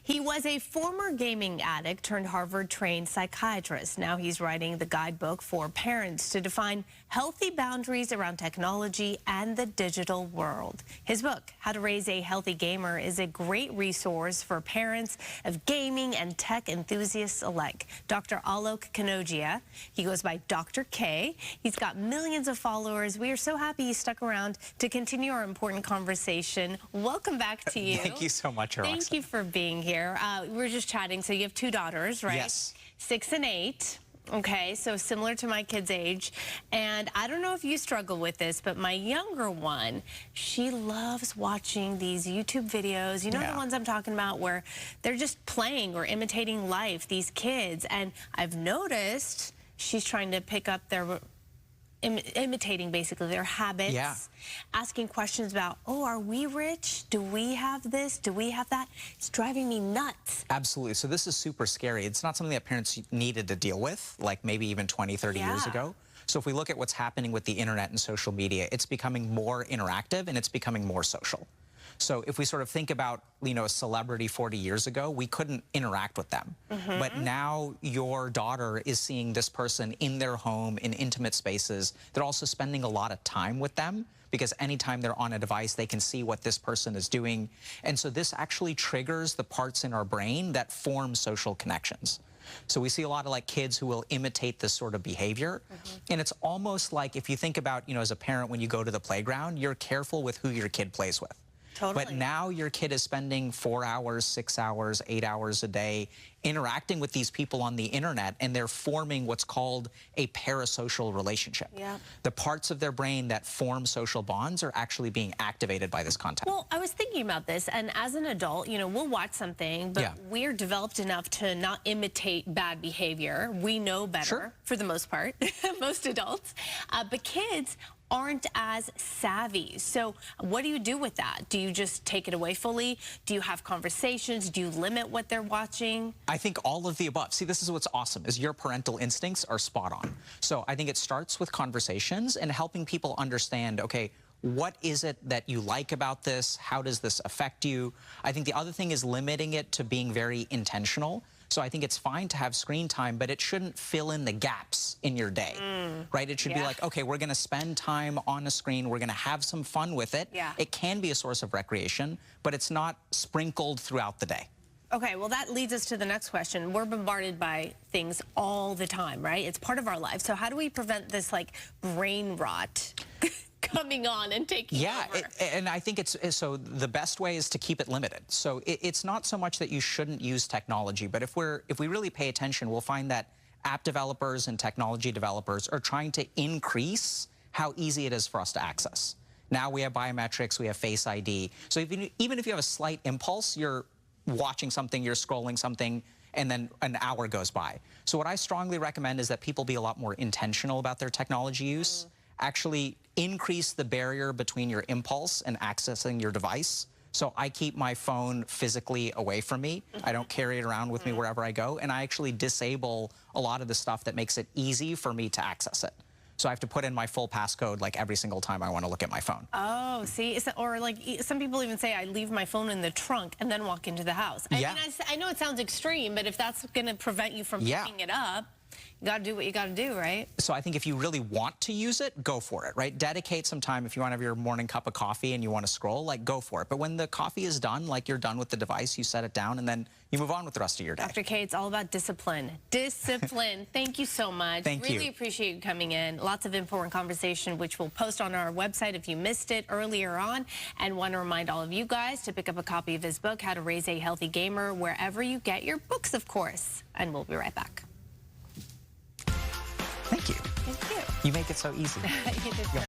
He was a former gaming addict turned Harvard-trained psychiatrist. Now he's writing the guidebook for parents to define healthy boundaries around technology and the digital world. His book, How to Raise a Healthy Gamer, is a great resource for parents of gaming and tech enthusiasts alike. Dr. Alok Kanojia, he goes by Dr. K. He's got millions of followers. We are so happy he stuck around to continue our important conversation. Welcome back to you. Thank you so much, Alexa. Thank you for being here. We were just chatting. So you have two daughters, right? Yes. 6 and 8. Okay, so similar to my kid's age. And I don't know if you struggle with this, but my younger one, she loves watching these YouTube videos. You know the ones I'm talking about where they're just playing or imitating life, these kids. And I've noticed she's trying to pick up their imitating basically their habits, asking questions about, oh, are we rich? Do we have this? Do we have that? It's driving me nuts. Absolutely. So this is super scary. It's not something that parents needed to deal with, like maybe even 20, 30 years ago. So if we look at what's happening with the internet and social media, it's becoming more interactive and it's becoming more social. So if we sort of think about, you know, a celebrity 40 years ago, we couldn't interact with them. But now your daughter is seeing this person in their home, in intimate spaces. They're also spending a lot of time with them because anytime they're on a device, they can see what this person is doing. And so this actually triggers the parts in our brain that form social connections. So we see a lot of like kids who will imitate this sort of behavior. And it's almost like if you think about, you know, as a parent, when you go to the playground, you're careful with who your kid plays with. Totally. But now your kid is spending 4 hours, 6 hours, 8 hours a day interacting with these people on the internet, and they're forming what's called a parasocial relationship. The parts of their brain that form social bonds are actually being activated by this content. Well, I was thinking about this, and as an adult, you know, we'll watch something, but we're developed enough to not imitate bad behavior. We know better, for the most part, most adults. But kids aren't as savvy. So what do you do with that? Do you just take it away fully? Do you have conversations? Do you limit what they're watching? I think all of the above. See, this is what's awesome, is your parental instincts are spot on. So I think it starts with conversations and helping people understand, okay, what is it that you like about this? How does this affect you? I think the other thing is limiting it to being very intentional. So I think it's fine to have screen time, but it shouldn't fill in the gaps in your day, right? It should be like, okay, we're going to spend time on a screen. We're going to have some fun with it. It can be a source of recreation, but it's not sprinkled throughout the day. Okay, well, that leads us to the next question. We're bombarded by things all the time, right? It's part of our life. So how do we prevent this, like, brain rot coming on and taking over? And I think so the best way is to keep it limited. So it's not so much that you shouldn't use technology, but if we really pay attention, we'll find that app developers and technology developers are trying to increase how easy it is for us to access. Now we have biometrics, we have Face ID. So even if you have a slight impulse, you're watching something, you're scrolling something, and then an hour goes by. So what I strongly recommend is that people be a lot more intentional about their technology use. Actually increase the barrier between your impulse and accessing your device. So I keep my phone physically away from me. I don't carry it around with me wherever I go. And I actually disable a lot of the stuff that makes it easy for me to access it. So I have to put in my full passcode like every single time I want to look at my phone. Oh, see, or like some people even say I leave my phone in the trunk and then walk into the house. I mean, I know it sounds extreme, but if that's going to prevent you from picking it up, you got to do what you got to do, right? So I think if you really want to use it, go for it, right? Dedicate some time. If you want to have your morning cup of coffee and you want to scroll, like, go for it. But when the coffee is done, like, you're done with the device, you set it down, and then you move on with the rest of your day. Dr. K, it's all about discipline. Discipline. Thank you so much. Thank you. Really appreciate you coming in. Lots of important conversation, which we'll post on our website if you missed it earlier on. And want to remind all of you guys to pick up a copy of his book, How to Raise a Healthy Gamer, wherever you get your books, of course. And we'll be right back. Thank you. Thank you. You make it so easy. You did great.